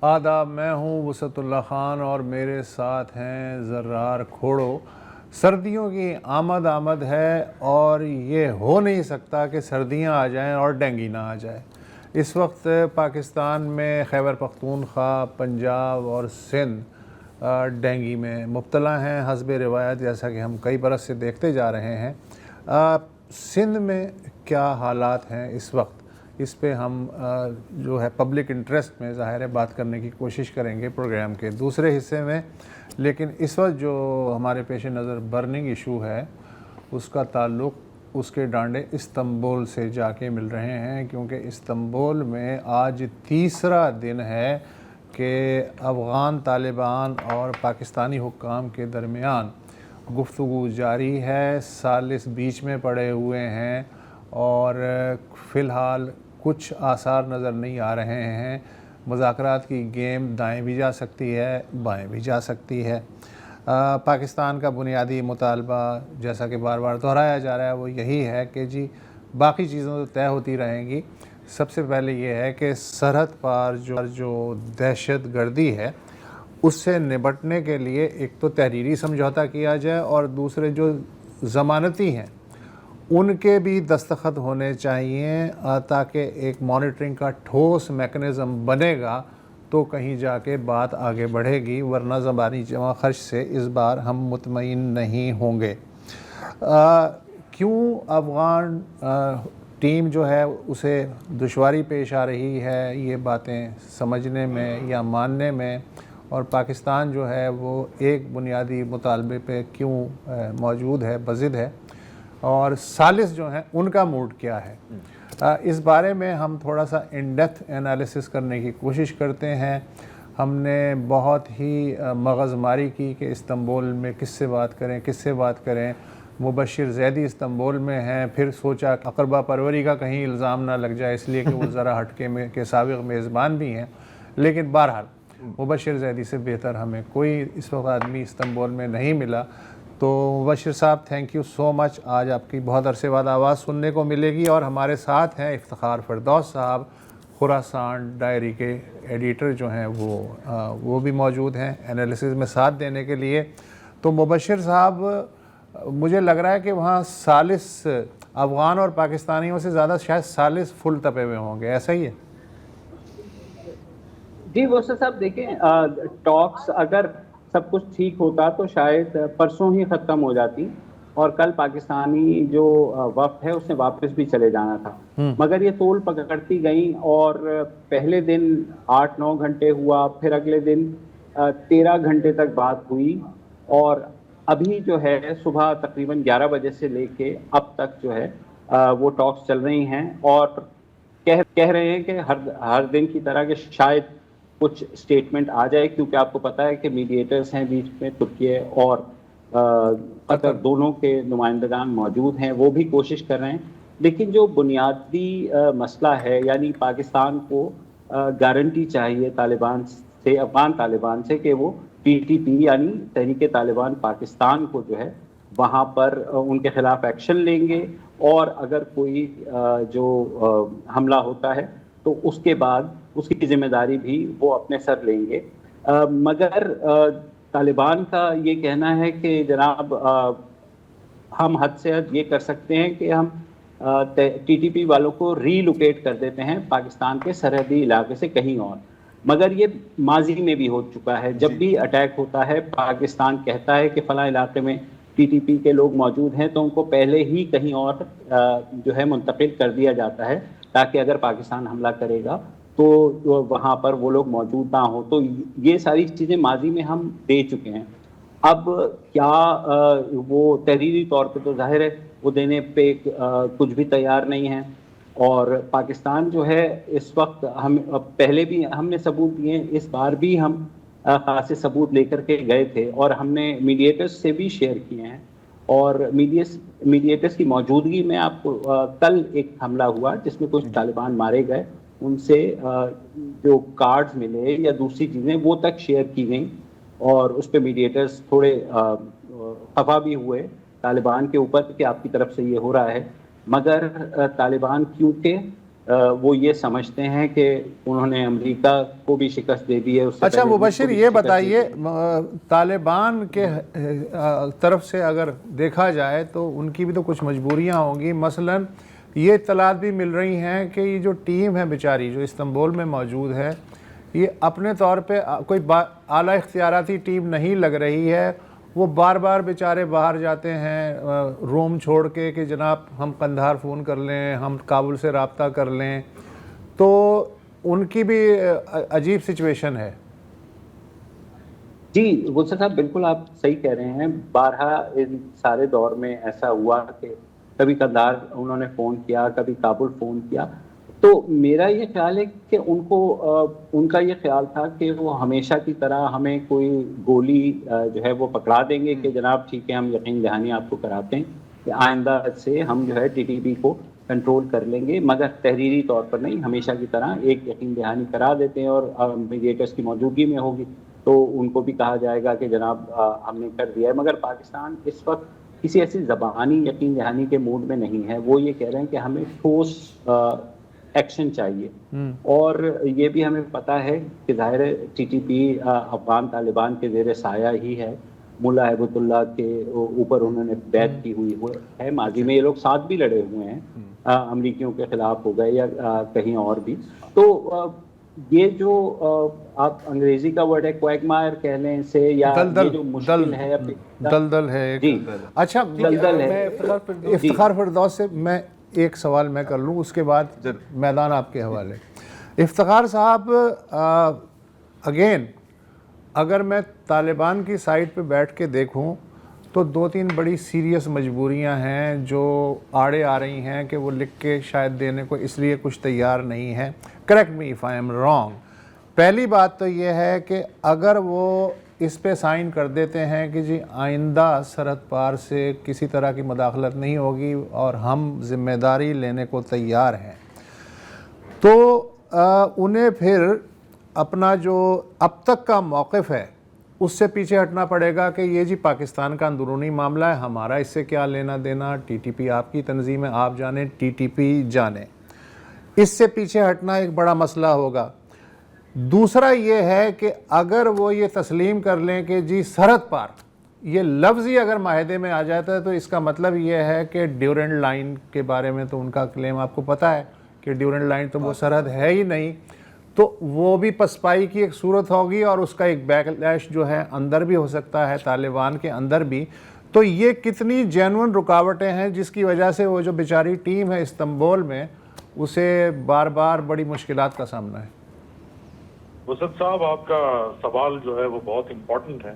آداب، میں ہوں وسعت اللہ خان اور میرے ساتھ ہیں زرار کھوڑو۔ سردیوں کی آمد ہے اور یہ ہو نہیں سکتا کہ سردیاں آ جائیں اور ڈینگی نہ آ جائے۔ اس وقت پاکستان میں خیبر پختونخوا، پنجاب اور سندھ ڈینگی میں مبتلا ہیں حسب روایت، جیسا کہ ہم کئی برس سے دیکھتے جا رہے ہیں۔ سندھ میں کیا حالات ہیں اس وقت، اس پہ ہم جو ہے پبلک انٹرسٹ میں ظاہر ہے بات کرنے کی کوشش کریں گے پروگرام کے دوسرے حصے میں، لیکن اس وقت جو ہمارے پیش نظر برننگ ایشو ہے اس کا تعلق اس کے ڈانڈے استنبول سے جا کے مل رہے ہیں، کیونکہ استنبول میں آج تیسرا دن ہے کہ افغان طالبان اور پاکستانی حکام کے درمیان گفتگو جاری ہے۔ ثالث بیچ میں پڑے ہوئے ہیں اور فی الحال کچھ آثار نظر نہیں آ رہے ہیں۔ مذاکرات کی گیم دائیں بھی جا سکتی ہے، بائیں بھی جا سکتی ہے۔ پاکستان کا بنیادی مطالبہ، جیسا کہ بار بار دہرایا جا رہا ہے، وہ یہی ہے کہ جی باقی چیزیں تو طے ہوتی رہیں گی، سب سے پہلے یہ ہے کہ سرحد پار جو دہشت گردی ہے اس سے نبٹنے کے لیے ایک تو تحریری سمجھوتہ کیا جائے، اور دوسرے جو ضمانتی ہیں ان کے بھی دستخط ہونے چاہیے، تاکہ ایک مانیٹرنگ کا ٹھوس میکنزم بنے گا تو کہیں جا کے بات آگے بڑھے گی، ورنہ زبانی جمع خرچ سے اس بار ہم مطمئن نہیں ہوں گے۔ کیوں افغان ٹیم جو ہے اسے دشواری پیش آ رہی ہے یہ باتیں سمجھنے میں یا ماننے میں، اور پاکستان جو ہے وہ ایک بنیادی مطالبے پہ کیوں موجود ہے، بضد ہے، اور ثالث جو ہیں ان کا موڈ کیا ہے، اس بارے میں ہم تھوڑا سا ان ڈیپتھ انالیسس کرنے کی کوشش کرتے ہیں۔ ہم نے بہت ہی مغز ماری کی کہ استنبول میں کس سے بات کریں۔ مبشر زیدی استنبول میں ہیں، پھر سوچا اقربا پروری کا کہیں الزام نہ لگ جائے، اس لیے کہ وہ ذرا ہٹکے میں کے سابق میزبان بھی ہیں، لیکن بہرحال مبشر زیدی سے بہتر ہمیں کوئی اس وقت آدمی استنبول میں نہیں ملا۔ تو مبشر صاحب، تھینک یو سو مچ، آج آپ کی بہت عرصے بعد آواز سننے کو ملے گی، اور ہمارے ساتھ ہیں افتخار فردوس صاحب، خراسان ڈائری کے ایڈیٹر جو ہیں وہ بھی موجود ہیں انالیسز میں ساتھ دینے کے لیے۔ تو مبشر صاحب، مجھے لگ رہا ہے کہ وہاں ثالث افغان اور پاکستانیوں سے زیادہ شاید ثالث فل تپے ہوئے ہوں گے، ایسا ہی ہے؟ جی وسعت صاحب، دیکھیں ٹاکس اگر سب کچھ ٹھیک ہوتا تو شاید پرسوں ہی ختم ہو جاتی، اور کل پاکستانی جو وفد ہے اس نے واپس بھی چلے جانا تھا، مگر یہ طول پکڑتی گئیں، اور پہلے دن 8-9 گھنٹے ہوا، پھر اگلے دن 13 گھنٹے تک بات ہوئی، اور ابھی جو ہے صبح تقریباً 11 بجے سے لے کے اب تک جو ہے وہ ٹاکس چل رہی ہیں، اور کہہ رہے ہیں کہ ہر دن کی طرح کہ شاید کچھ سٹیٹمنٹ آ جائے، کیونکہ آپ کو پتہ ہے کہ میڈیٹرز ہیں بیچ میں، ترکیہ اور قطر دونوں کے نمائندگان موجود ہیں، وہ بھی کوشش کر رہے ہیں، لیکن جو بنیادی مسئلہ ہے، یعنی پاکستان کو گارنٹی چاہیے طالبان سے، افغان طالبان سے، کہ وہ TTP یعنی تحریک طالبان پاکستان کو جو ہے وہاں پر ان کے خلاف ایکشن لیں گے، اور اگر کوئی جو حملہ ہوتا ہے تو اس کے بعد اس کی ذمہ داری بھی وہ اپنے سر لیں گے۔ مگر طالبان کا یہ کہنا ہے کہ جناب ہم حد سے حد یہ کر سکتے ہیں کہ ہم TTP والوں کو ری لوکیٹ کر دیتے ہیں پاکستان کے سرحدی علاقے سے کہیں اور، مگر یہ ماضی میں بھی ہو چکا ہے۔ جب بھی اٹیک ہوتا ہے، پاکستان کہتا ہے کہ فلاں علاقے میں TTP کے لوگ موجود ہیں، تو ان کو پہلے ہی کہیں اور جو ہے منتقل کر دیا جاتا ہے، تاکہ اگر پاکستان حملہ کرے گا تو وہاں پر وہ لوگ موجود نہ ہوں۔ تو یہ ساری چیزیں ماضی میں ہم دے چکے ہیں۔ اب کیا وہ تحریری طور پہ تو ظاہر ہے وہ دینے پہ کچھ بھی تیار نہیں ہیں، اور پاکستان جو ہے اس وقت پہلے بھی ہم نے ثبوت دیے، اس بار بھی ہم خاصے ثبوت لے کر کے گئے تھے، اور ہم نے میڈیٹرز سے بھی شیئر کیے ہیں، اور میڈیٹرز کی موجودگی میں آپ کو کل ایک حملہ ہوا جس میں کچھ طالبان مارے گئے، ان سے جو کارڈز ملے یا دوسری چیزیں وہ تک شیئر کی گئیں، اور اس پہ میڈیٹرز تھوڑے خفا بھی ہوئے طالبان کے اوپر کہ آپ کی طرف سے یہ ہو رہا ہے، مگر طالبان کیونکہ وہ یہ سمجھتے ہیں کہ انہوں نے امریکہ کو بھی شکست دے دی ہے. اچھا مبشر یہ بتائیے طالبان کے طرف سے اگر دیکھا جائے تو ان کی بھی تو کچھ مجبوریاں ہوں گی. مثلا یہ اطلاعات بھی مل رہی ہیں کہ یہ جو ٹیم ہے بیچاری جو استنبول میں موجود ہے یہ اپنے طور پہ کوئی اعلیٰ اختیاراتی ٹیم نہیں لگ رہی ہے. وہ بار بار بیچارے باہر جاتے ہیں روم چھوڑ کے کہ جناب ہم قندھار فون کر لیں, ہم کابل سے رابطہ کر لیں. تو ان کی بھی عجیب سچویشن ہے. جی گلشن صاحب بالکل آپ صحیح کہہ رہے ہیں. بارہا ان سارے دور میں ایسا ہوا کہ کبھی قندھار انہوں نے فون کیا, کبھی کابل فون کیا. تو میرا یہ خیال ہے کہ ان کا یہ خیال تھا کہ وہ ہمیشہ کی طرح ہمیں کوئی گولی جو ہے وہ پکڑا دیں گے کہ جناب ٹھیک ہے ہم یقین دہانی آپ کو کراتے ہیں کہ آئندہ سے ہم جو ہے TTP کو کنٹرول کر لیں گے, مگر تحریری طور پر نہیں, ہمیشہ کی طرح ایک یقین دہانی کرا دیتے ہیں اور میڈیٹرز کی موجودگی میں ہوگی تو ان کو بھی کہا جائے گا کہ جناب ہم نے کر دیا ہے. مگر پاکستان اس وقت کسی ایسی زبانی یقین دہانی کے موڈ میں نہیں ہے. وہ یہ کہہ رہے ہیں کہ ہمیں ٹھوس ایکشن چاہیے. اور یہ بھی ہمیں پتہ ہے کہ ظاہر TTP افغان طالبان کے زیر سایہ ہی ہے. ملا ہیبت اللہ کے اوپر انہوں نے بیعت کی ہوئی ہے. ماضی میں یہ لوگ ساتھ بھی لڑے ہوئے ہیں, امریکیوں کے خلاف ہو گئے یا کہیں اور بھی. تو یہ جو آپ انگریزی کا ورڈ ہے کویگمائر کہہ لیں اسے, یا یہ جو مشکل ہے دلدل ہے. اچھا افتخار فردوس سے میں ایک سوال میں کر لوں, اس کے بعد میدان آپ کے حوالے. افتخار صاحب اگین اگر میں طالبان کی سائٹ پہ بیٹھ کے دیکھوں تو 2-3 بڑی سیریس مجبوریاں ہیں جو آڑے آ رہی ہیں کہ وہ لکھ کے شاید دینے کو اس لیے کچھ تیار نہیں ہے. Correct me if I am wrong. پہلی بات تو یہ ہے کہ اگر وہ اس پہ سائن کر دیتے ہیں کہ جی آئندہ سرحد پار سے کسی طرح کی مداخلت نہیں ہوگی اور ہم ذمہ داری لینے کو تیار ہیں, تو انہیں پھر اپنا جو اب تک کا موقف ہے اس سے پیچھے ہٹنا پڑے گا کہ یہ جی پاکستان کا اندرونی معاملہ ہے, ہمارا اس سے کیا لینا دینا, TTP آپ کی تنظیم ہے آپ جانیں, TTP جانیں. اس سے پیچھے ہٹنا ایک بڑا مسئلہ ہوگا. دوسرا یہ ہے کہ اگر وہ یہ تسلیم کر لیں کہ جی سرحد پار, یہ لفظ ہی اگر معاہدے میں آ جاتا ہے تو اس کا مطلب یہ ہے کہ ڈیورنٹ لائن کے بارے میں تو ان کا کلیم آپ کو پتہ ہے کہ ڈیورنٹ لائن تو وہ سرحد ہے ہی نہیں, تو وہ بھی پسپائی کی ایک صورت ہوگی اور اس کا ایک بیک لیش جو ہے اندر بھی ہو سکتا ہے طالبان کے اندر بھی. تو یہ کتنی جینون رکاوٹیں ہیں جس کی وجہ سے وہ جو بیچاری ٹیم ہے استنبول میں اسے بار بار بڑی مشکلات کا سامنا ہے. وسط صاحب آپ کا سوال جو ہے وہ بہت امپورٹنٹ ہے,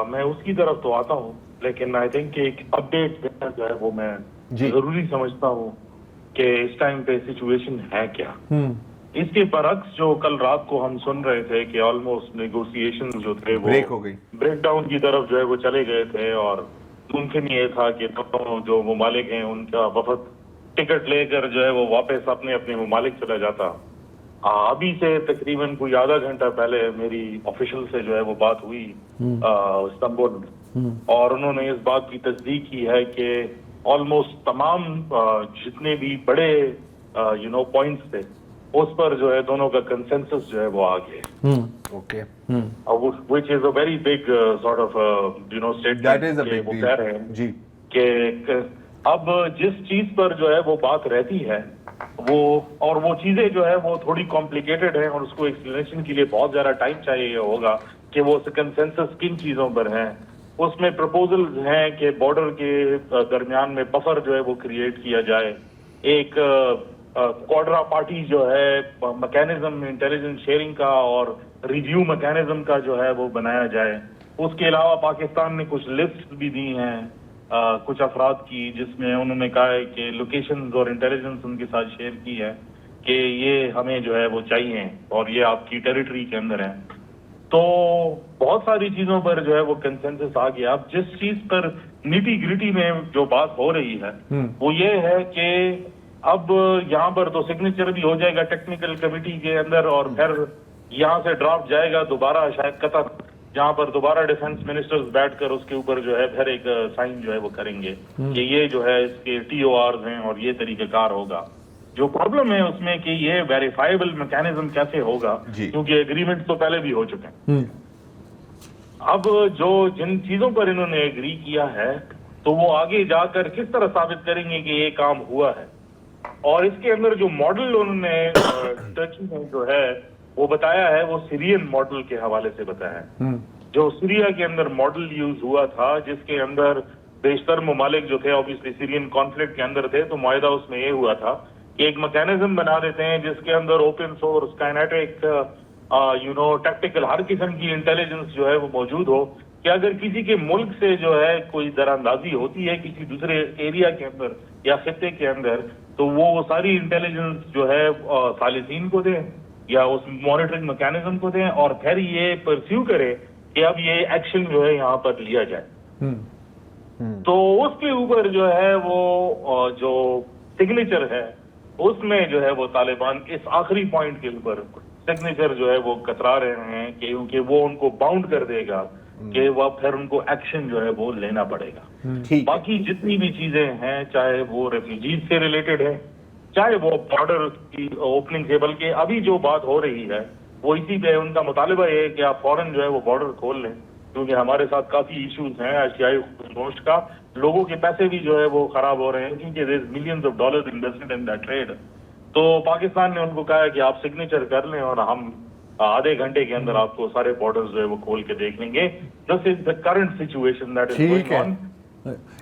میں اس کی طرف تو آتا ہوں, لیکن آئی تھنک کہ ایک اپڈیٹ جو ہے وہ میں ضروری سمجھتا ہوں کہ اس ٹائم پہ سچویشن ہے کیا. اس کے برعکس جو کل رات کو ہم سن رہے تھے کہ آلموسٹ نیگوسیشن جو تھے وہ بریک ڈاؤن کی طرف جو ہے وہ چلے گئے تھے, اور ممکن یہ تھا کہ دونوں جو ممالک ہیں ان کا وفد ٹکٹ لے کر جو ہے وہ واپس اپنے اپنے ممالک چلا جاتا. ابھی سے تقریباً کوئی آدھا گھنٹہ پہلے میری آفیشل سے جو ہے وہ بات ہوئی استنبول میں, اور انہوں نے اس بات کی تصدیق کی ہے کہ آلموسٹ تمام جتنے بھی بڑے پوائنٹس تھے اس پر جو ہے دونوں کا کنسنسس جو ہے وہ آ گیا. which is a very big sort of statement کہ وہ کہہ رہے ہیں کہ اب جس چیز پر جو ہے وہ بات رہتی ہے وہ, اور وہ چیزیں جو ہے وہ تھوڑی کمپلیکیٹڈ ہیں اور اس کو ایکسپلینیشن کے لیے بہت زیادہ ٹائم چاہیے ہوگا کہ وہ کنسنسس کن چیزوں پر ہیں. اس میں پرپوزلز ہیں کہ بارڈر کے درمیان میں بفر جو ہے وہ کریٹ کیا جائے, ایک کوڈرا پارٹی جو ہے میکینزم انٹیلیجنس شیئرنگ کا اور ریویو میکینزم کا جو ہے وہ بنایا جائے. اس کے علاوہ پاکستان نے کچھ لسٹ بھی دی ہیں کچھ افراد کی جس میں انہوں نے کہا ہے کہ لوکیشنز اور انٹیلیجنس ان کے ساتھ شیئر کی ہے کہ یہ ہمیں جو ہے وہ چاہیے اور یہ آپ کی ٹیریٹری کے اندر ہیں. تو بہت ساری چیزوں پر جو ہے وہ کنسنسس آ گیا. اب جس چیز پر نیٹی گریٹی میں جو بات ہو رہی ہے وہ یہ ہے کہ اب یہاں پر تو سگنیچر بھی ہو جائے گا ٹیکنیکل کمیٹی کے اندر, اور پھر یہاں سے ڈرافٹ جائے گا دوبارہ شاید قطر, جہاں پر دوبارہ ڈیفنس منسٹرز بیٹھ کر اس کے اوپر جو ہے پھر ایک سائن جو ہے وہ کریں گے کہ یہ جو ہے اس کے TORs ہیں اور یہ طریقہ کار ہوگا. جو پرابلم ہے اس میں کہ یہ ویریفائبل میکینزم کیسے ہوگا، کیونکہ ایگریمنٹ تو پہلے بھی ہو چکے ہیں. اب جو جن چیزوں پر انہوں نے ایگری کیا ہے تو وہ آگے جا کر کس طرح ثابت کریں گے کہ یہ کام ہوا ہے. اور اس کے اندر جو ماڈل انہوں نے ٹرکی میں جو ہے وہ بتایا ہے، وہ سیرین ماڈل کے حوالے سے بتایا ہے. جو سیریا کے اندر ماڈل یوز ہوا تھا، جس کے اندر بیشتر ممالک جو تھے اوبیسلی سیرین کانفلکٹ کے اندر تھے، تو معاہدہ اس میں یہ ہوا تھا کہ ایک میکینزم بنا دیتے ہیں جس کے اندر اوپن سورس کائنیٹک ٹیکٹیکل ہر قسم کی انٹیلیجنس جو ہے وہ موجود ہو، کہ اگر کسی کے ملک سے جو ہے کوئی دراندازی ہوتی ہے کسی دوسرے ایریا کے اندر یا خطے کے اندر، تو وہ ساری انٹیلیجنس جو ہے ثالثین کو دیں یا اس مانیٹرنگ میکینزم کو دیں، اور پھر یہ پرسیو کرے کہ اب یہ ایکشن جو ہے یہاں پر لیا جائے. تو اس کے اوپر جو ہے وہ جو سگنیچر ہے اس میں جو ہے وہ طالبان اس آخری پوائنٹ کے اوپر سگنیچر جو ہے وہ کترا رہے ہیں، کیونکہ وہ ان کو باؤنڈ کر دے گا کہ وہ پھر ان کو ایکشن جو ہے وہ لینا پڑے گا. باقی جتنی بھی چیزیں ہیں، چاہے وہ ریفیوجیز سے ریلیٹڈ ہے، چاہے وہ بارڈر کی اوپننگ سے، بلکہ ابھی جو بات ہو رہی ہے وہ اسی پہ ان کا مطالبہ یہ ہے کہ آپ فوراً جو ہے وہ بارڈر کھول لیں، کیونکہ ہمارے ساتھ کافی ایشوز ہیں اشیائی گوشت کا. لوگوں کے پیسے بھی جو ہے وہ خراب ہو رہے ہیں، کیونکہ there is millions of dollars invested in that trade. تو پاکستان نے ان کو کہا کہ آپ سگنیچر کر لیں اور ہم آدھے گھنٹے کے اندر آپ کو سارے بارڈرز جو ہے وہ کھول کے دیکھ لیں گے. This is the current situation that is going on.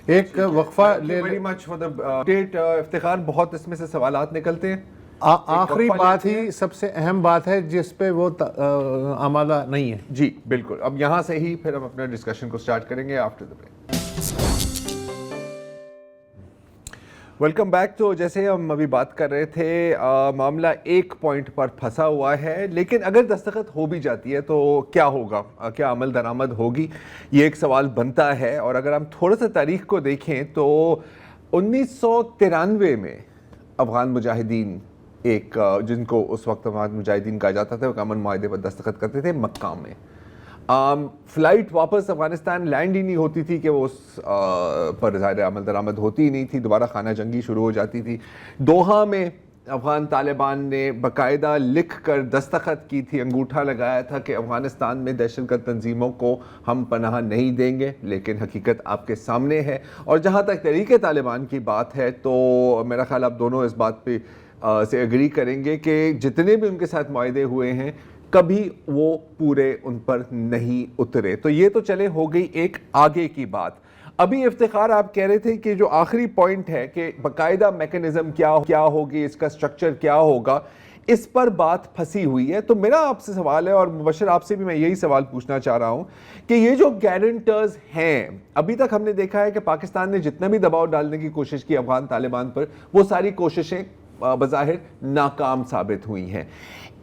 ایک وقفہ لے very much for the update. Iftikhar, بہت اس میں سے سوالات نکلتے ہیں. آخری بات ہی سب سے اہم بات ہے جس پہ وہ آمادہ نہیں ہے. جی بالکل. اب یہاں سے ہی پھر ہم اپنا ڈسکشن کو سٹارٹ کریں گے after the break. Welcome back. تو جیسے ہم ابھی بات کر رہے تھے، معاملہ ایک پوائنٹ پر پھنسا ہوا ہے، لیکن اگر دستخط ہو بھی جاتی ہے تو کیا ہوگا؟ کیا عمل درآمد ہوگی؟ یہ ایک سوال بنتا ہے. اور اگر ہم تھوڑا سا تاریخ کو دیکھیں تو 1993 میں افغان مجاہدین، ایک جن کو اس وقت افغان مجاہدین کہا جاتا تھا، وہ امن معاہدے پر دستخط کرتے تھے مکہ میں. فلائٹ واپس افغانستان لینڈ ہی نہیں ہوتی تھی کہ وہ اس پر ظاہر عمل درآمد ہوتی ہی نہیں تھی، دوبارہ خانہ جنگی شروع ہو جاتی تھی. دوحہ میں افغان طالبان نے باقاعدہ لکھ کر دستخط کی تھی، انگوٹھا لگایا تھا کہ افغانستان میں دہشت گرد تنظیموں کو ہم پناہ نہیں دیں گے، لیکن حقیقت آپ کے سامنے ہے. اور جہاں تک تحریک طالبان کی بات ہے تو میرا خیال آپ دونوں اس بات پہ سے ایگری کریں گے کہ جتنے بھی ان کے ساتھ معاہدے ہوئے ہیں کبھی وہ پورے ان پر نہیں اترے. تو یہ تو چلے ہو گئی ایک آگے کی بات. ابھی افتخار آپ کہہ رہے تھے کہ جو آخری پوائنٹ ہے کہ باقاعدہ میکنزم کیا ہوگی، اس کا سٹرکچر کیا ہوگا، اس پر بات پھنسی ہوئی ہے. تو میرا آپ سے سوال ہے، اور مبشر آپ سے بھی میں یہی سوال پوچھنا چاہ رہا ہوں کہ یہ جو گارنٹرز ہیں، ابھی تک ہم نے دیکھا ہے کہ پاکستان نے جتنا بھی دباؤ ڈالنے کی کوشش کی افغان طالبان پر، وہ ساری کوششیں بظاہر ناکام ثابت ہوئی ہیں.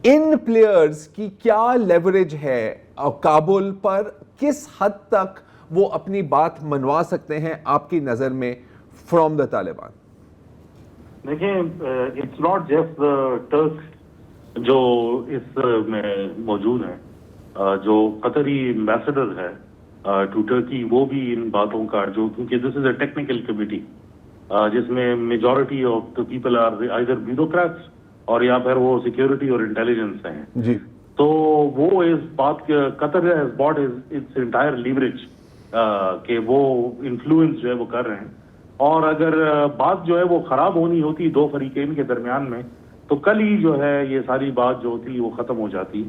ان پلیئرز کی کیا لیوریج ہے کابل پر؟ کس حد تک وہ اپنی بات منوا سکتے ہیں آپ کی نظر میں فرام دا طالبان؟ دیکھیں، اٹس ناٹ جسٹ ٹرک جو اس میں موجود ہیں، جو قطری ایمبیسڈر ہے ٹو ٹرکی، وہ بھی ان باتوں کا جو، کیونکہ دس از اے ٹیکنیکل کمیٹی جس میں majority of the people are either bureaucrats اور یا پھر وہ سیکیورٹی اور انٹیلیجنس ہیں. جی. تو وہ اس بات کے Qatar has bought its entire leverage کہ وہ انفلوئنس جو ہے وہ کر رہے ہیں. اور اگر بات جو ہے وہ خراب ہونی ہوتی دو فریقین کے درمیان میں تو کل ہی جو ہے یہ ساری بات جو ہوتی وہ ختم ہو جاتی.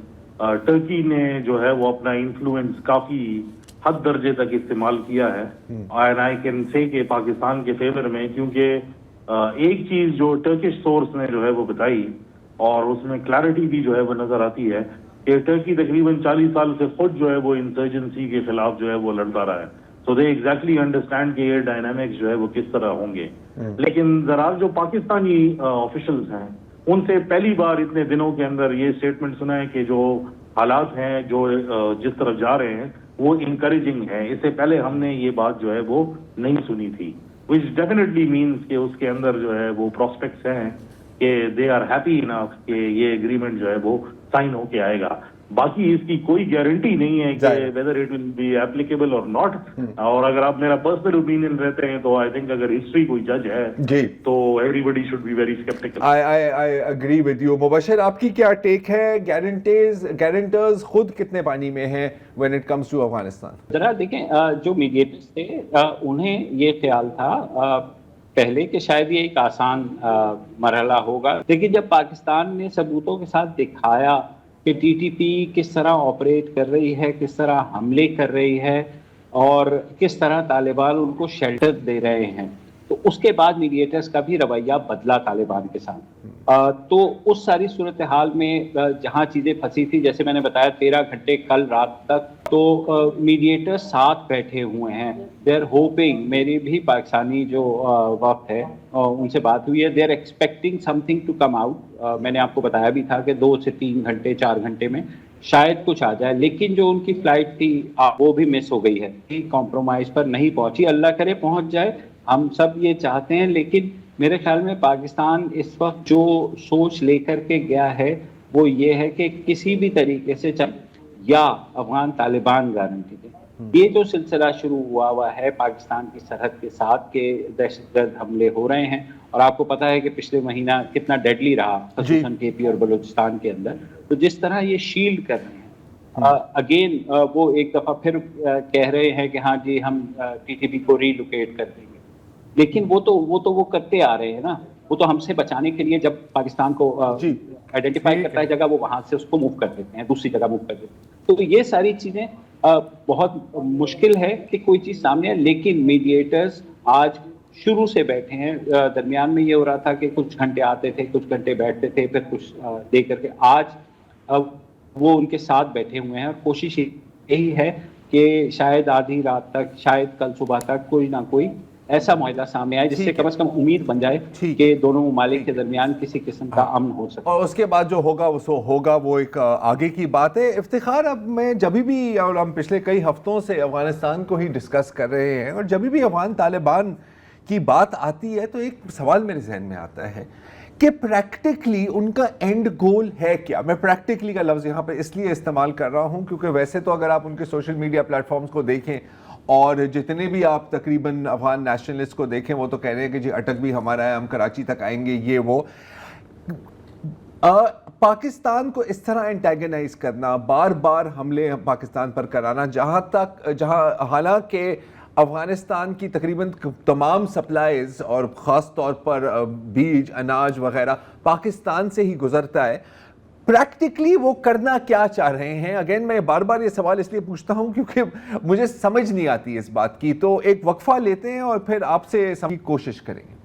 ٹرکی نے جو ہے وہ اپنا انفلوئنس کافی حد درجے تک استعمال کیا ہے، اینڈ آئی کین سے کہ پاکستان کے فیور میں، کیونکہ ایک چیز جو ٹرکش سورس نے جو ہے وہ بتائی اور اس میں کلیئرٹی بھی جو ہے وہ نظر آتی ہے کہ ٹرکی تقریباً 40 سال سے خود جو ہے وہ انسرجنسی کے خلاف جو ہے وہ لڑتا رہا ہے. سو دے ایگزیکٹلی انڈرسٹینڈ کہ یہ ڈائنامکس جو ہے وہ کس طرح ہوں گے. لیکن ذرا جو پاکستانی آفیشلز ہیں ان سے پہلی بار اتنے دنوں کے اندر یہ اسٹیٹمنٹ سنا ہے کہ جو حالات ہیں، جو جس طرف جا رہے ہیں، وہ انکریجنگ ہے. اس سے پہلے ہم نے یہ بات جو ہے وہ نہیں سنی تھی، which definitely means کہ اس کے اندر جو ہے وہ پراسپیکٹس ہیں کہ they are happy enough کہ یہ ایگریمنٹ جو ہے وہ سائن ہو کے آئے گا. باقی اس کی کوئی گارنٹی نہیں ہے کہ whether it will be applicable or not. اور اگر آپ میرا پرسنل اوپینین رہتے ہیں تو آئی تھنک اگر ہسٹری کوئی جج ہے تو everybody should be very skeptical. I agree with you. مبشر آپ کی کیا ٹیک ہے؟ گارنٹرز خود کتنے پانی میں ہیں when it comes to Afghanistan? ذرا دیکھیں جو میڈیٹرز تھے انہیں یہ خیال تھا پہلے کہ شاید یہ ایک آسان مرحلہ ہوگا، لیکن جب پاکستان نے ثبوتوں کے ساتھ دکھایا کہ ٹی ٹی پی کس طرح آپریٹ کر رہی ہے، کس طرح حملے کر رہی ہے اور کس طرح طالبان ان کو شیلٹر دے رہے ہیں، تو اس کے بعد میڈیٹرز کا بھی رویہ بدلا طالبان کے ساتھ. تو اس ساری صورتحال میں جہاں چیزیں پھنسی تھی، جیسے میں نے بتایا 13 گھنٹے کل رات تک تو میڈیٹرز ساتھ بیٹھے ہوئے ہیں. دے آر ہوپنگ، میری بھی پاکستانی جو وقت ہے ان سے بات ہوئی ہے، they are expecting something to come out. میں نے آپ کو بتایا بھی تھا کہ 2 سے 3 گھنٹے 4 گھنٹے میں شاید کچھ آ جائے، لیکن جو ان کی فلائٹ تھی وہ بھی مس ہو گئی ہے، کمپرومائز پر نہیں پہنچی. اللہ کرے پہنچ جائے، ہم سب یہ چاہتے ہیں، لیکن میرے خیال میں پاکستان اس وقت جو سوچ لے کر کے گیا ہے وہ یہ ہے کہ کسی بھی طریقے سے یا افغان طالبان گارنٹی دیں. یہ جو سلسلہ شروع ہوا ہے پاکستان کی سرحد کے ساتھ کہ دہشت گرد حملے ہو رہے ہیں، اور آپ کو پتا ہے کہ پچھلے مہینہ کتنا ڈیڈلی رہا خصوصاً کے پی اور بلوچستان کے اندر. تو جس طرح یہ شیلڈ کر رہے ہیں اگین وہ ایک دفعہ پھر کہہ رہے ہیں کہ ہاں جی ہم ٹی ٹی پی کو ری لوکیٹ کر دیں گے، لیکن وہ تو وہ کرتے آ رہے ہیں نا. وہ تو ہم سے بچانے کے لیے جب پاکستان کو آئیڈینٹیفائی کرتا ہے جگہ، وہ وہاں سے اس کو موو کر دیتے ہیں، دوسری جگہ موو کر دیتے ہیں. تو یہ ساری چیزیں بہت مشکل ہے کہ کوئی چیز سامنے ہے، لیکن میڈیٹرز آج شروع سے بیٹھے ہیں. درمیان میں یہ ہو رہا تھا کہ کچھ گھنٹے آتے تھے، کچھ گھنٹے بیٹھتے تھے، پھر کچھ دے کر کے آج وہ ان کے ساتھ بیٹھے ہوئے ہیں. کوشش یہی ہے کہ شاید آدھی رات تک، شاید کل صبح تک کوئی نہ کوئی ایسا معاہدہ سامنے آئے جس سے کم از کم امید بن جائے کہ دونوں ممالک کے درمیان کسی قسم کا امن ہو سکے. اور اس کے بعد جو ہوگا وہ ایک آگے کی بات ہے. افتخار، اب میں جبھی بھی، اور ہم پچھلے کئی ہفتوں سے افغانستان کو ہی ڈسکس کر رہے ہیں، اور جبھی بھی افغان طالبان کی بات آتی ہے تو ایک سوال میرے ذہن میں آتا ہے کہ پریکٹیکلی ان کا اینڈ گول ہے کیا. میں پریکٹیکلی کا لفظ یہاں پہ اس لیے استعمال کر رہا ہوں کیونکہ ویسے تو اگر آپ ان کے سوشل میڈیا پلیٹ فارمز کو دیکھیں اور جتنے بھی آپ تقریباً افغان نیشنلسٹ کو دیکھیں وہ تو کہہ رہے ہیں کہ جی اٹک بھی ہمارا ہے، ہم کراچی تک آئیں گے، یہ وہ. پاکستان کو اس طرح انٹیگنائز کرنا، بار بار حملے پاکستان پر کرانا، جہاں حالانکہ افغانستان کی تقریباً تمام سپلائیز اور خاص طور پر بیج، اناج وغیرہ پاکستان سے ہی گزرتا ہے، پریکٹیکلی وہ کرنا کیا چاہ رہے ہیں؟ اگین میں بار بار یہ سوال اس لیے پوچھتا ہوں کیونکہ مجھے سمجھ نہیں آتی اس بات کی. تو ایک وقفہ لیتے ہیں اور پھر آپ سے سمجھنے کی کوشش کریں گے.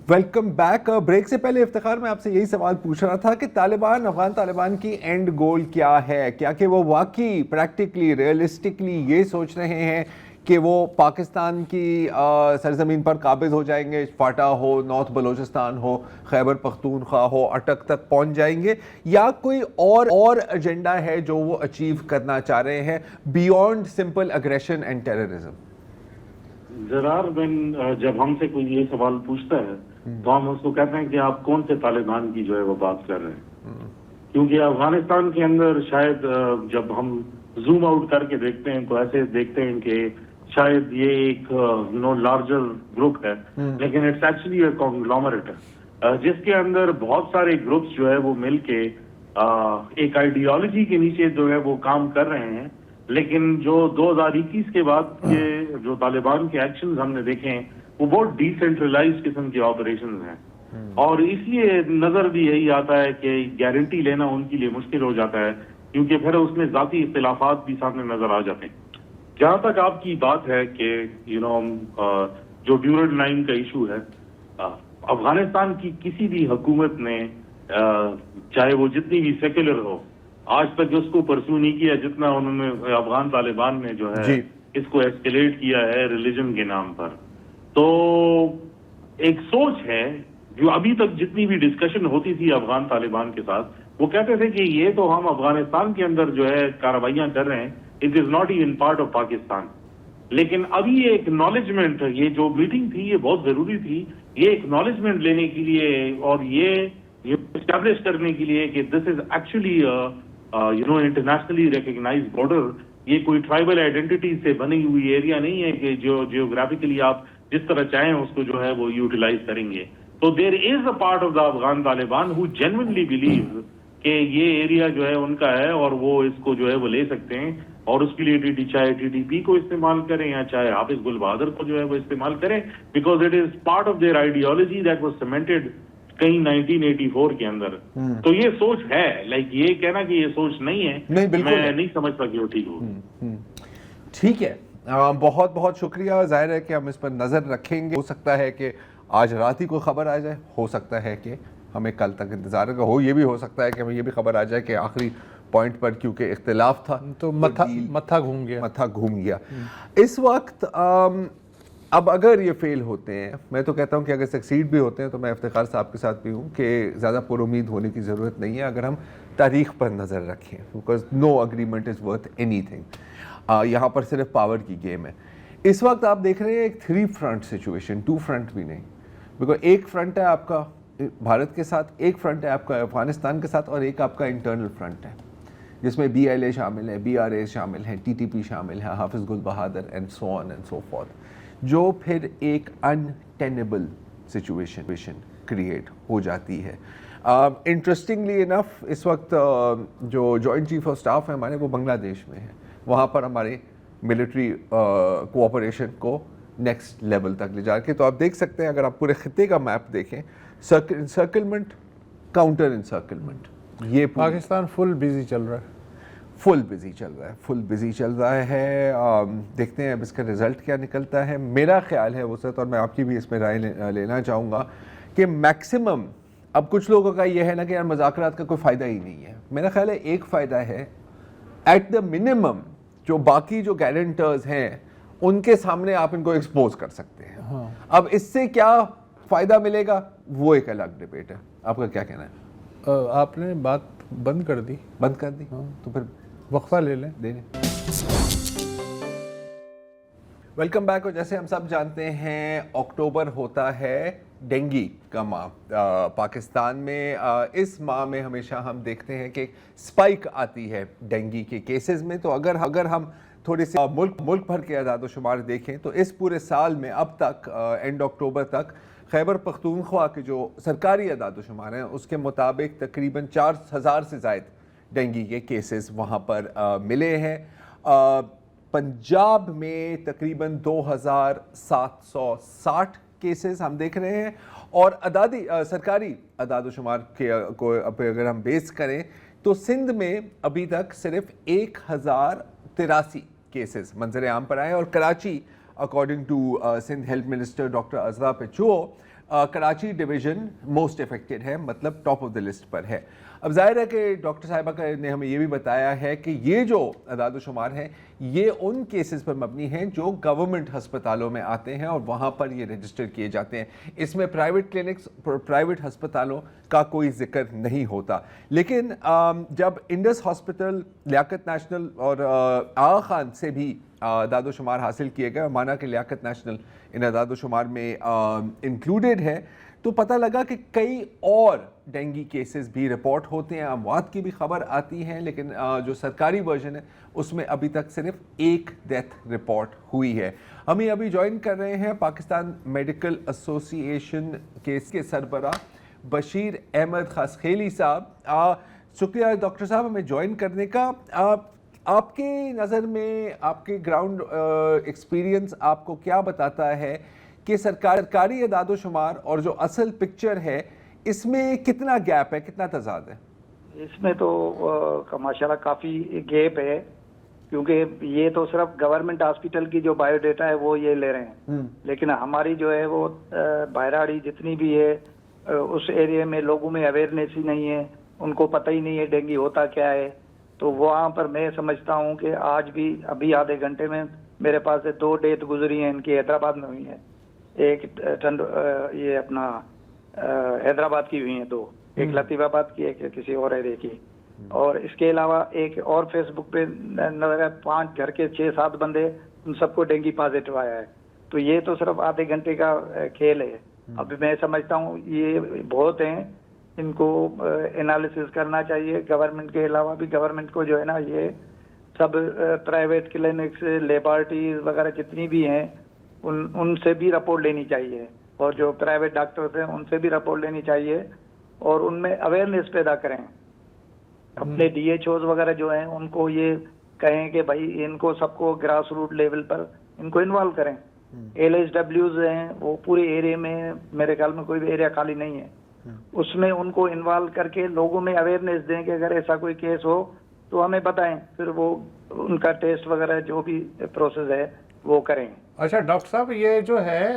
Welcome back. بریک سے پہلے افتخار میں آپ سے یہی سوال پوچھ رہا تھا کہ افغان طالبان کی اینڈ گول کیا ہے؟ کیا کہ وہ واقعی پریکٹیکلی ریئلسٹکلی یہ سوچ رہے ہیں کہ وہ پاکستان کی سرزمین پر قابض ہو جائیں گے، فاٹا ہو، نارتھ بلوچستان ہو، خیبر پختونخوا ہو، اٹک تک پہنچ جائیں گے، یا کوئی اور ایجنڈا ہے جو وہ اچیو کرنا چاہ رہے ہیں beyond simple aggression and terrorism? زرار بن جب ہم سے کوئی یہ سوال پوچھتا ہے تو ہم اس کو کہتے ہیں کہ آپ کون سے طالبان کی جو ہے وہ بات کر رہے ہیں، کیونکہ افغانستان کے اندر شاید جب ہم زوم آؤٹ کر کے دیکھتے ہیں تو ایسے دیکھتے ہیں کہ شاید یہ ایک لارجر گروپ ہے، لیکن اٹس ایکچولی اے کانگلومریٹ ہے جس کے اندر بہت سارے گروپس جو ہے وہ مل کے ایک آئیڈیالوجی کے نیچے جو ہے وہ کام کر رہے ہیں. لیکن جو 2021 کے بعد کے جو طالبان کے ایکشنز ہم نے دیکھے ہیں وہ بہت ڈی سینٹرلائز قسم کے آپریشنز ہیں، اور اس لیے نظر بھی یہی آتا ہے کہ گارنٹی لینا ان کے لیے مشکل ہو جاتا ہے کیونکہ پھر اس میں ذاتی اختلافات بھی سامنے نظر آ جاتے ہیں. جہاں تک آپ کی بات ہے کہ جو ڈیورنڈ لائن کا ایشو ہے، افغانستان کی کسی بھی حکومت نے چاہے وہ جتنی بھی سیکولر ہو آج تک اس کو پرسو نہیں کیا جتنا انہوں نے افغان طالبان نے جو ہے اس کو ایسکیلیٹ کیا ہے ریلیجن کے نام پر. تو ایک سوچ ہے جو ابھی تک جتنی بھی ڈسکشن ہوتی تھی افغان طالبان کے ساتھ وہ کہتے تھے کہ یہ تو ہم افغانستان کے اندر جو ہے کارروائیاں کر رہے ہیں، it is not even part of Pakistan. لیکن ابھی یہ ایکنالجمنٹ، یہ جو میٹنگ تھی یہ بہت ضروری تھی، یہ ایکنالجمنٹ لینے کے لیے اور یہ یہ اسٹیبلش کرنے کے لیے کہ this is actually internationally recognize border. یہ کوئی ٹرائبل آئیڈینٹی سے بنی ہوئی ایریا نہیں ہے کہ جو جیوگرافیکلی آپ جس طرح چاہیں اس کو جو ہے وہ یوٹیلائز کریں گے. تو there is a part of the Afghan Taliban ہو جینوئنلی بلیو کہ یہ ایریا جو ہے ان کا ہے اور وہ اس کو جو ہے وہ لے سکتے ہیں, اور اس کے لیے چاہے TTP کو استعمال کریں یا چاہے حافظ گل بہادر کو جو ہے وہ استعمال کریں, because it is part of their ideology that was cemented کہیں 1984 کے اندر. تو یہ سوچ ہے, لائک یہ کہنا کہ یہ سوچ نہیں ہے, میں نہیں سمجھتا کہ وہ ٹھیک ہوگی. ٹھیک ہے, بہت بہت شکریہ. ظاہر ہے کہ ہم اس پر نظر رکھیں گے. ہو سکتا ہے کہ آج رات ہی کوئی خبر آ جائے, ہو سکتا ہے کہ ہمیں کل تک انتظار ہو, یہ بھی ہو سکتا ہے کہ ہمیں یہ بھی خبر آ جائے کہ آخری پوائنٹ پر کیونکہ اختلاف تھا تو متھا گھوم گیا. اس وقت اب اگر یہ فیل ہوتے ہیں, میں تو کہتا ہوں کہ اگر سکسیڈ بھی ہوتے ہیں تو میں افتخار صاحب کے ساتھ بھی ہوں کہ زیادہ پر امید ہونے کی ضرورت نہیں ہے اگر ہم تاریخ پر نظر رکھیں, because no agreement is worth anything. یہاں پر صرف پاور کی گیم ہے. اس وقت آپ دیکھ رہے ہیں ایک 3 فرنٹ سچویشن, 2 فرنٹ بھی نہیں, بیکاز ایک فرنٹ ہے آپ کا بھارت کے ساتھ, ایک فرنٹ ہے آپ کا افغانستان کے ساتھ, اور ایک آپ کا انٹرنل فرنٹ ہے جس میں BLA شامل ہے, BRA شامل ہے, TTP شامل ہے, Hafiz Gul Bahadur and so on and so forth, جو پھر ایک انٹینیبل سچویشن کریٹ ہو جاتی ہے. انٹرسٹنگلی انف اس وقت جو جوائنٹ چیف آف اسٹاف ہے ہمارے وہ بنگلہ دیش میں ہیں, وہاں پر ہمارے ملٹری کوآپریشن کو نیکسٹ لیول تک لے جا کے. تو آپ دیکھ سکتے ہیں اگر آپ پورے خطے کا میپ دیکھیں, انسرکلمنٹ, کاؤنٹر انسرکلمنٹ, یہ پاکستان فل بزی چل رہا ہے, فل بزی چل رہا ہے. دیکھتے ہیں اب اس کا رزلٹ کیا نکلتا ہے. میرا خیال ہے وسعت, اور میں آپ کی بھی اس میں رائے لینا چاہوں گا, کہ میکسیمم اب کچھ لوگوں کا یہ ہے نا کہ یار مذاکرات کا کوئی فائدہ ہی نہیں ہے. میرا خیال ہے ایک فائدہ ہے, ایٹ دا منیمم جو باقی جو گارنٹرز ہیں ان کے سامنے آپ ان کو ایکسپوز کر سکتے ہیں. اب اس سے کیا فائدہ ملے گا وہ ایک الگ ڈبیٹ ہے. آپ کا کیا کہنا ہے؟ آپ نے بات بند کر دی. تو پھر وقفہ لے لیں. Welcome back. اور جیسے ہم سب جانتے ہیں اکتوبر ہوتا ہے ڈینگی کا ماہ پاکستان میں. اس ماہ میں ہمیشہ ہم دیکھتے ہیں کہ سپائک آتی ہے ڈینگی کے کیسز میں. تو اگر ہم تھوڑے سے ملک بھر کے اعداد و شمار دیکھیں تو اس پورے سال میں اب تک اینڈ اکتوبر تک خیبر پختونخوا کے جو سرکاری اعداد و شمار ہیں اس کے مطابق تقریباً 4000 سے زائد ڈینگی کے کیسز وہاں پر ملے ہیں. پنجاب میں تقریباً 2760 کیسز ہم دیکھ رہے ہیں, اور سرکاری اعداد و شمار کو اگر ہم بیس کریں تو سندھ میں ابھی تک صرف 1083 کیسز منظر عام پر آئے. اور Karachi according to Sindh health minister doctor Azra Pechuho, Karachi division most affected ہے, مطلب ٹاپ آف دی لسٹ پر ہے. اب ظاہر ہے کہ ڈاکٹر صاحبہ نے ہمیں یہ بھی بتایا ہے کہ یہ جو اعداد و شمار ہیں یہ ان کیسز پر مبنی ہیں جو گورنمنٹ ہسپتالوں میں آتے ہیں اور وہاں پر یہ رجسٹر کیے جاتے ہیں. اس میں پرائیویٹ کلینکس, پرائیویٹ ہسپتالوں کا کوئی ذکر نہیں ہوتا. لیکن جب انڈس ہاسپٹل, لیاقت نیشنل اور آغا خان سے بھی اعداد و شمار حاصل کیے گئے, مانا کہ لیاقت نیشنل ان اعداد و شمار میں انکلوڈیڈ ہے, تو پتہ لگا کہ کئی اور ڈینگی کیسز بھی رپورٹ ہوتے ہیں, اموات کی بھی خبر آتی ہیں, لیکن جو سرکاری ورژن ہے اس میں ابھی تک صرف 1 ڈیتھ رپورٹ ہوئی ہے. ہمیں ابھی جوائن کر رہے ہیں پاکستان میڈیکل ایسوسی ایشن کے سربراہ بشیر احمد خاسخیلی صاحب. شکریہ ڈاکٹر صاحب ہمیں جوائن کرنے کا. آپ کے نظر میں, آپ کے گراؤنڈ ایکسپیرینس آپ کو کیا بتاتا ہے کہ سرکاری اعداد و شمار اور جو اصل پکچر ہے اس میں کتنا گیپ ہے, کتنا تضاد ہے؟ اس میں تو ماشاءاللہ کافی گیپ ہے, کیونکہ یہ تو صرف گورنمنٹ ہاسپٹل کی جو بایو ڈیٹا ہے وہ یہ لے رہے ہیں, لیکن ہماری جو ہے وہ بہراڑی جتنی بھی ہے اس ایریا میں لوگوں میں اویئرنیس ہی نہیں ہے, ان کو پتہ ہی نہیں ہے ڈینگی ہوتا کیا ہے. تو وہاں پر میں سمجھتا ہوں کہ آج بھی ابھی آدھے گھنٹے میں میرے پاس سے 2 ڈیتھ گزری ہیں, ان کی حیدرآباد میں ہوئی ہیں, ایک یہ اپنا حیدرآباد کی ہوئی ہیں 2, ایک لطیف آباد کی, ایک کسی اور ایریا کی. اور اس کے علاوہ ایک اور فیس بک پہ نظر ہے 5 گھر کے 6-7 بندے, ان سب کو ڈینگی پازیٹیو آیا ہے. تو یہ تو صرف آدھے گھنٹے کا کھیل ہے. اب میں سمجھتا ہوں یہ بہت ہیں, ان کو انالیسس کرنا چاہیے. گورنمنٹ کے علاوہ بھی گورنمنٹ کو جو ہے نا یہ سب پرائیویٹ کلینکس لیبارٹریز وغیرہ جتنی بھی ہیں ان سے بھی رپورٹ لینی چاہیے, اور جو پرائیویٹ ڈاکٹرز ہیں ان سے بھی رپورٹ لینی چاہیے, اور ان میں اویئرنیس پیدا کریں. اپنے ڈی ایچ اوز وغیرہ جو ہیں ان کو یہ کہیں کہ بھائی ان کو سب کو گراس روٹ لیول پر ان کو انوالو کریں. ایل ایچ ڈبلیوز ہیں وہ پورے ایریا میں, میرے خیال میں کوئی بھی ایریا خالی نہیں ہے, اس میں ان کو انوالو کر کے لوگوں میں اویئرنیس دیں کہ اگر ایسا کوئی کیس ہو تو ہمیں بتائیں, پھر وہ ان کا ٹیسٹ وغیرہ جو بھی پروسیس ہے وہ کریں. اچھا ڈاکٹر صاحب, یہ جو ہے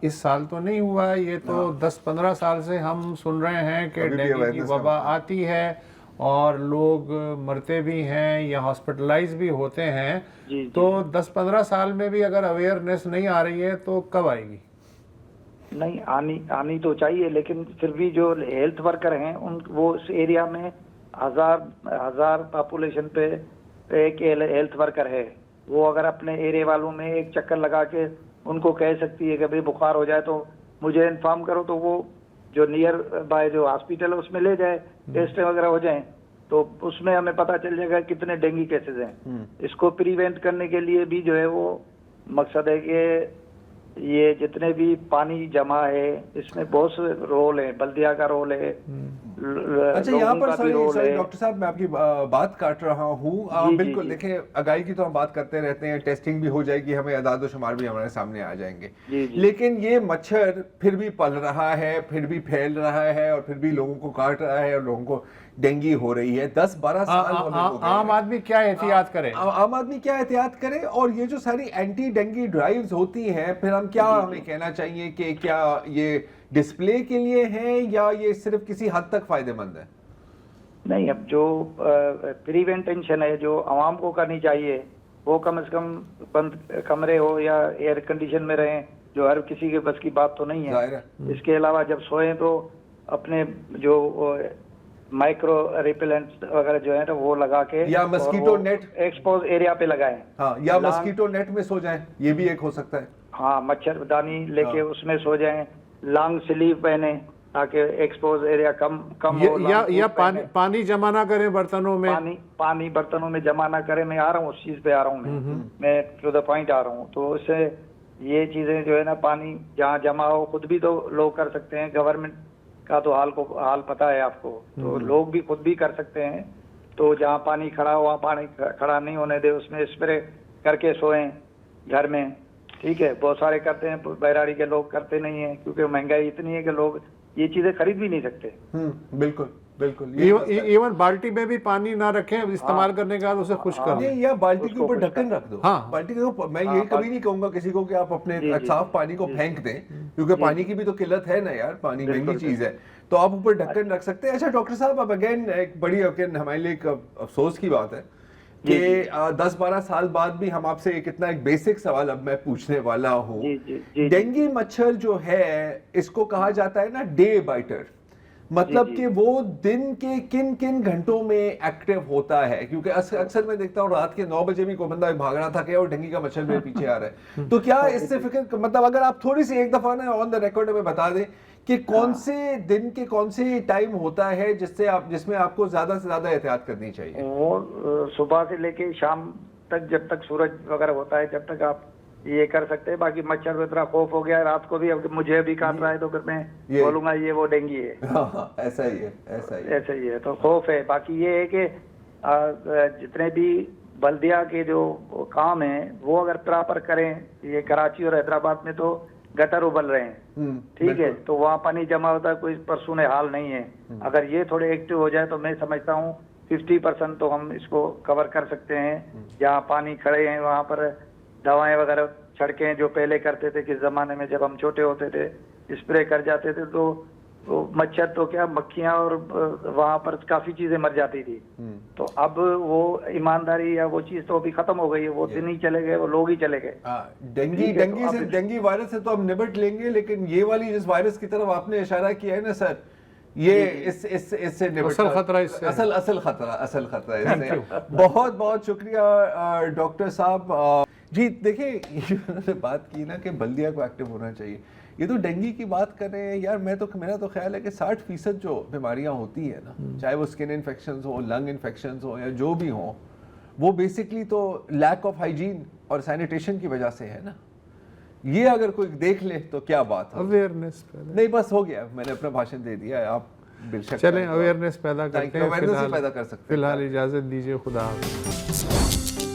اس سال تو نہیں ہوا, یہ تو 10-15 سال سے ہم سن رہے ہیں کہ ڈینگی کی وبا آتی ہے اور لوگ مرتے بھی ہیں یا ہاسپٹلائز بھی ہوتے ہیں. تو 10-15 سال میں بھی اگر اویئرنیس نہیں آ رہی ہے تو کب آئے گی؟ نہیں آنی تو چاہیے, لیکن پھر بھی جو ہیلتھ ورکر ہیں وہ اس ایریا میں ہزار پاپولیشن پہ ایک ہیلتھ ورکر ہے, وہ اگر اپنے ایریا والوں میں ایک چکر لگا کے ان کو کہہ سکتی ہے کہ بھئی بخار ہو جائے تو مجھے انفارم کرو, تو وہ جو نیئر بائی جو ہاسپٹل ہے اس میں لے جائے, ٹیسٹ وغیرہ ہو جائیں, تو اس میں ہمیں پتہ چل جائے گا کتنے ڈینگی کیسز ہیں. اس کو پریوینٹ کرنے کے لیے بھی جو ہے وہ مقصد ہے کہ یہ جتنے بھی پانی جمع ہے اس میں بہت سے رول ہیں, بلدیہ کا رول ہے. اچھا یہاں پر سوری ڈاکٹر صاحب میں آپ کی بات کاٹ رہا ہوں. بالکل دیکھیں اگائی کی تو ہم بات کرتے رہتے ہیں, ٹیسٹنگ بھی ہو جائے گی, ہمیں اعداد و شمار بھی ہمارے سامنے آ جائیں گے, لیکن یہ مچھر پھر بھی پل رہا ہے, پھر بھی پھیل رہا ہے, اور پھر بھی لوگوں کو کاٹ رہا ہے اور لوگوں کو ڈینگی ہو رہی ہے. 10-12 سال عام آدمی کیا احتیاط کرے؟ عام آدمی کیا احتیاط کرے؟ اور یہ جو ساری اینٹی ڈینگی ڈرائیوز ہوتی ہیں, پھر ہم کیا ہمیں کہنا چاہیے کہ کیا یہ ڈسپلے کے لیے ہیں یا یہ صرف کسی حد تک فائدہ مند ہے؟ نہیں, اب جو پریونٹیشن ہے جو عوام کو کرنی چاہیے وہ کم از کم بند کمرے ہو یا ایئر کنڈیشن میں رہیں, جو ہر کسی کے بس کی بات تو نہیں ہے. اس کے علاوہ جب سوئیں تو اپنے جو مائکرو ریپیلنٹ وغیرہ جو ہے وہ لگا کے, یا مسکیٹو نیٹ ایکسپوز ایریا پہ لگائیں. ہاں, یا مسکیٹو نیٹ میں سو جائیں, یہ بھی ایک ہو سکتا ہے. ہاں, مچھر دانی لے کے اس میں سو جائیں, لانگ سلیو پہنیں تاکہ ایکسپوز ایریا کم ہو. یا پانی جمع نہ کریں برتنوں میں, پانی برتنوں میں جمع نہ کریں. میں آ رہا ہوں اس چیز پہ آ رہا ہوں, میں ٹو دا پوائنٹ آ رہا ہوں. تو اس سے یہ چیزیں جو ہے نا, پانی جہاں جمع ہو خود بھی تو لوگ کر سکتے ہیں, گورنمنٹ کا تو حال پتہ ہے آپ کو, تو لوگ بھی خود بھی کر سکتے ہیں. تو جہاں پانی کھڑا ہو وہاں پانی کھڑا نہیں ہونے دے, اس میں اسپرے کر کے سوئیں گھر میں. ٹھیک ہے, بہت سارے کرتے ہیں, بہراڑی کے لوگ کرتے نہیں ہیں کیونکہ مہنگائی اتنی ہے کہ لوگ یہ چیزیں خرید بھی نہیں سکتے. بالکل بالکل. ایون بالٹی میں بھی پانی نہ رکھیں, استعمال کرنے کے بعد اسے خشک کر دیں, یا بالٹی کے اوپر ڈھکن رکھ دو. بالٹی کے اوپر میں یہ کبھی نہیں کہوں گا کسی کو کہ آپ اپنے صاف پانی کو پھینک دیں, کیونکہ پانی کی بھی تو قلت ہے نا یار, پانی مہنگی چیز ہے, تو آپ اوپر ڈھکن رکھ سکتے ہیں. اچھا ڈاکٹر صاحب, اب اگین ایک بڑی ہمارے لیے ایک افسوس کی بات ہے کہ 10-12 سال بعد بھی ہم آپ سے ایک بیسک سوال اب میں پوچھنے والا ہوں. ڈینگی مچھر جو ہے اس کو کہا جاتا ہے نا ڈے بائٹر, مطلب کہ وہ دن کے کن کن گھنٹوں میں ایکٹیو ہوتا ہے, کیونکہ اکثر میں دیکھتا ہوں رات کے 9 بجے بھی کوئی بندہ بھاگ رہا تھا کہ اور ڈینگی کا مچھر میرے پیچھے آ رہا ہے. تو کیا اس سے فکر, مطلب اگر آپ تھوڑی سی ایک دفعہ نا آن دا ریکارڈ میں بتا دیں کہ کون سے دن کے کون سے ٹائم ہوتا ہے جس میں آپ کو زیادہ سے زیادہ احتیاط کرنی چاہیے؟ وہ صبح سے لے کے شام تک, جب تک سورج وغیرہ ہوتا ہے جب تک آپ یہ کر سکتے ہیں. باقی مچھر میں اتنا خوف ہو گیا ہے رات کو بھی, اب مجھے بھی کاٹ رہا ہے تو پھر میں بولوں گا یہ وہ ڈینگی ہے. ایسا ہی ہے, تو خوف ہے. باقی یہ ہے کہ جتنے بھی بلدیہ کے جو کام ہیں وہ اگر پراپر کریں, یہ کراچی اور حیدرآباد میں تو گٹر ابل رہے ہیں, ٹھیک ہے, تو وہاں پانی جمع ہوتا ہے, کوئی پرسون حال نہیں ہے. اگر یہ تھوڑے ایکٹیو ہو جائے تو میں سمجھتا ہوں 50% تو ہم اس کو کور کر سکتے ہیں. جہاں پانی کھڑے ہیں وہاں پر دوائیں وغیرہ چھڑکیں, جو پہلے کرتے تھے کس زمانے میں جب ہم چھوٹے ہوتے تھے, اسپرے کر جاتے تھے تو مچھر تو کیا مکھیاں اور وہاں پر کافی چیزیں مر جاتی تھی. تو اب وہ ایمانداری یا وہ چیز تو ابھی ختم ہو گئی ہے, وہ دن ہی چلے گئے, وہ لوگ ہی چلے گئے. ڈینگی وائرس سے تو ہم نبٹ لیں گے, لیکن یہ والی جس وائرس کی طرف آپ نے اشارہ کیا ہے نا سر, یہ اس سے اصل خطرہ اصل خطرہ اس سے. بہت بہت شکریہ ڈاکٹر صاحب. جی دیکھیں, انہوں نے بات کی نا کہ بلدیہ کو ایکٹیو ہونا چاہیے, یہ تو ڈینگی کی بات کر رہے ہیں یار. میرا تو خیال ہے کہ 60% جو بیماریاں ہوتی ہیں نا, چاہے وہ اسکن انفیکشنز ہو, لنگ انفیکشنز ہو, یا جو بھی ہوں, وہ بیسکلی تو لیک آف ہائیجین اور سینیٹیشن کی وجہ سے ہے نا. یہ اگر کوئی دیکھ لے تو کیا بات ہے. اویئرنیس نہیں بس ہو گیا, میں نے اپنا بھاشن دے دیا ہے. آپ بے شک چلیں اویئرنیس پیدا کرتے ہیں. پیدا کر سکتے ہیں. فی الحال اجازت دیجیے, خدا حافظ.